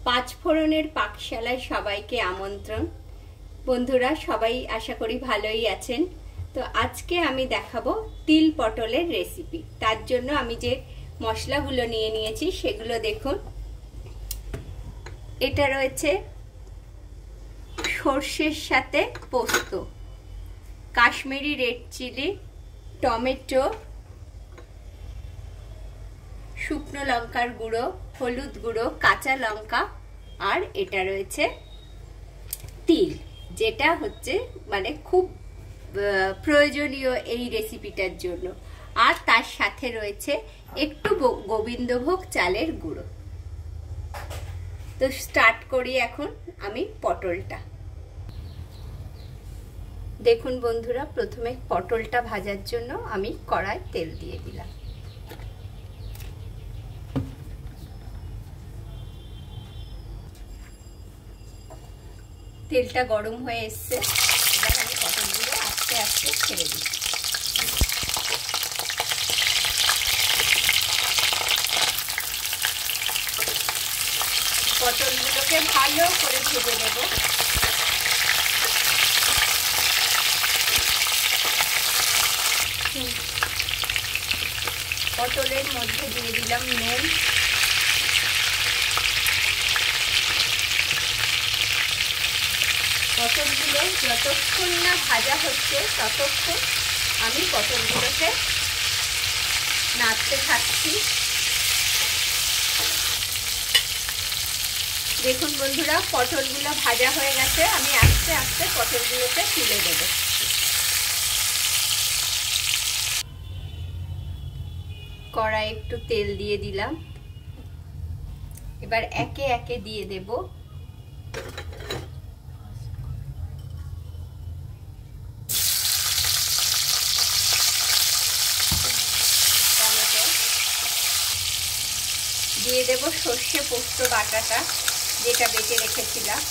পাঁচফোড়নের পাকশালায় সবাইকে আমন্ত্রণ। বন্ধুরা সবাই আশা করি ভালোই আছেন। তো আজকে আমি দেখাবো তিল পটলের রেসিপি। তার জন্য আমি যে মশলাগুলো নিয়ে নিয়েছি সেগুলো দেখুন। এটা রয়েছে সর্ষের সাথে পোস্ত, কাশ্মীরি রেড চিলি, টমেটো, শুকনো লঙ্কার গুঁড়ো, হলুদ গুঁড়ো, কাঁচা লঙ্কা, আর এটা রয়েছে তিল, যেটা হচ্ছে মানে খুব প্রয়োজনীয় এই রেসিপিটার জন্য। আর তার সাথে রয়েছে একটু গোবিন্দভোগ চালের গুঁড়ো। তো স্টার্ট করি এখন আমি পটলটা। দেখুন বন্ধুরা, প্রথমে পটলটা ভাজার জন্য আমি কড়ায় তেল দিয়ে দিলাম। তেলটা গরম হয়ে এসছে, এবার আমি পটলগুলো আস্তে আস্তে ছেড়ে দিচ্ছি। পটলগুলোকে ভালো করে ভেজে নেব। পটলের মধ্যে দিয়ে দিলাম নুন, পটলগুলো যতক্ষণ না ভাজা হচ্ছে ততক্ষণ আমি পটলগুলোকে নাড়তে থাকছি। দেখুন বন্ধুরা, পটলগুলো ভাজা হয়ে গেছে। আমি আস্তে আস্তে পটলগুলোকে তুলে দেব। কড়াই একটু তেল দিয়ে দিলাম। এবার একে একে দিয়ে দেব টমেটো, দিয়ে দেব সর্ষে পোস্ত বাটাটা যেটা বেটে রেখেছিলাম,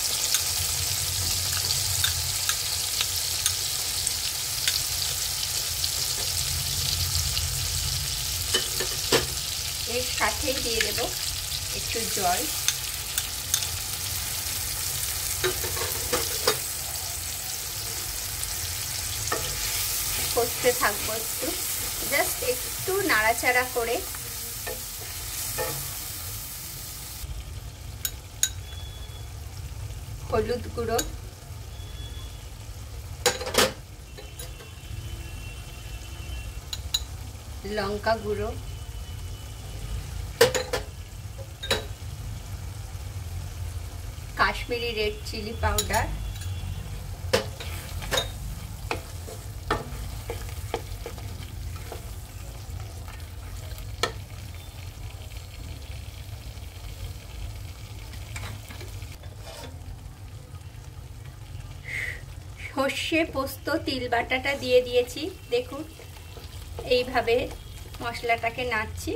এর সাথেই দিয়ে দেব একটু জল। কষতে থাকবো একটু, জাস্ট একটু নাড়াচাড়া করে। হলুদ গুঁড়ো, লঙ্কা গুঁড়ো, কাশ্মীরি রেড চিলি পাউডার, সর্ষে পোস্ত তিল বাটাটা দিয়ে দিয়েছি। দেখুন এইভাবে মশলাটাকে নাড়ছি।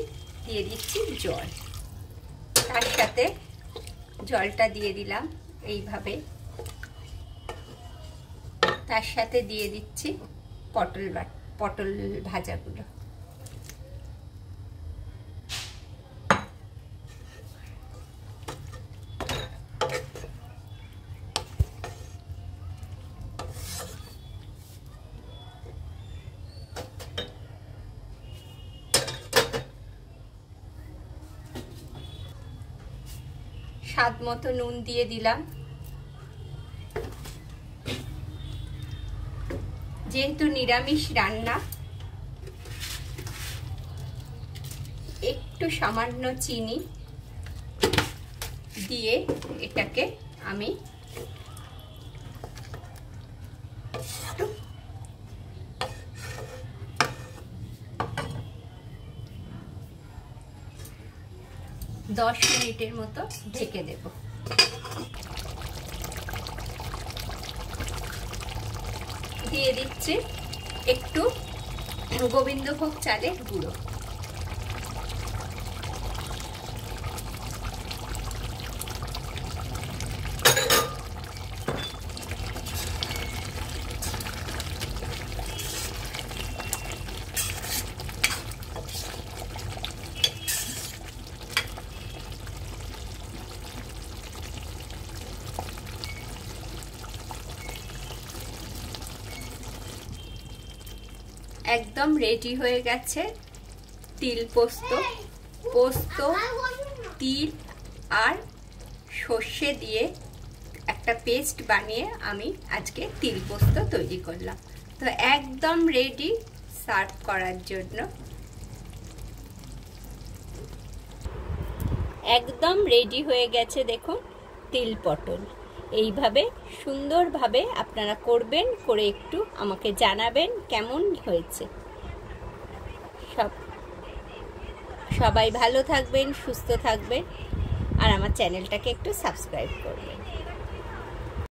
দিয়ে দিচ্ছি জল, তার সাথে জলটা দিয়ে দিলাম এইভাবে। তার সাথে দিয়ে দিচ্ছি পটল ভাজাগুলো। স্বাদ মতো নুন দিয়ে দিলাম। যেহেতু নিরামিষ রান্না, একটু সামান্য চিনি দিয়ে এটাকে আমি একটু 10 মিনিটের মতো ঢেকে দেব। দিয়ে দিচ্ছি একটু গোবিন্দভোগ চালের গুঁড়ো। একদম রেডি হয়ে গেছে তিল পোস্ত। পোস্ত, তিল আর সর্ষে দিয়ে একটা পেস্ট বানিয়ে আমি আজকে তিল পোস্ত তৈরি করলাম। তো একদম রেডি সার্ভ করার জন্য। একদম রেডি হয়ে গেছে দেখুন তিল পটল। এইভাবে সুন্দরভাবে আপনারা করবেন, করে একটু আমাকে জানাবেন কেমন হয়েছে। সবাই ভালো থাকবেন, সুস্থ থাকবেন, আর আমার চ্যানেলটাকে একটু সাবস্ক্রাইব করবেন।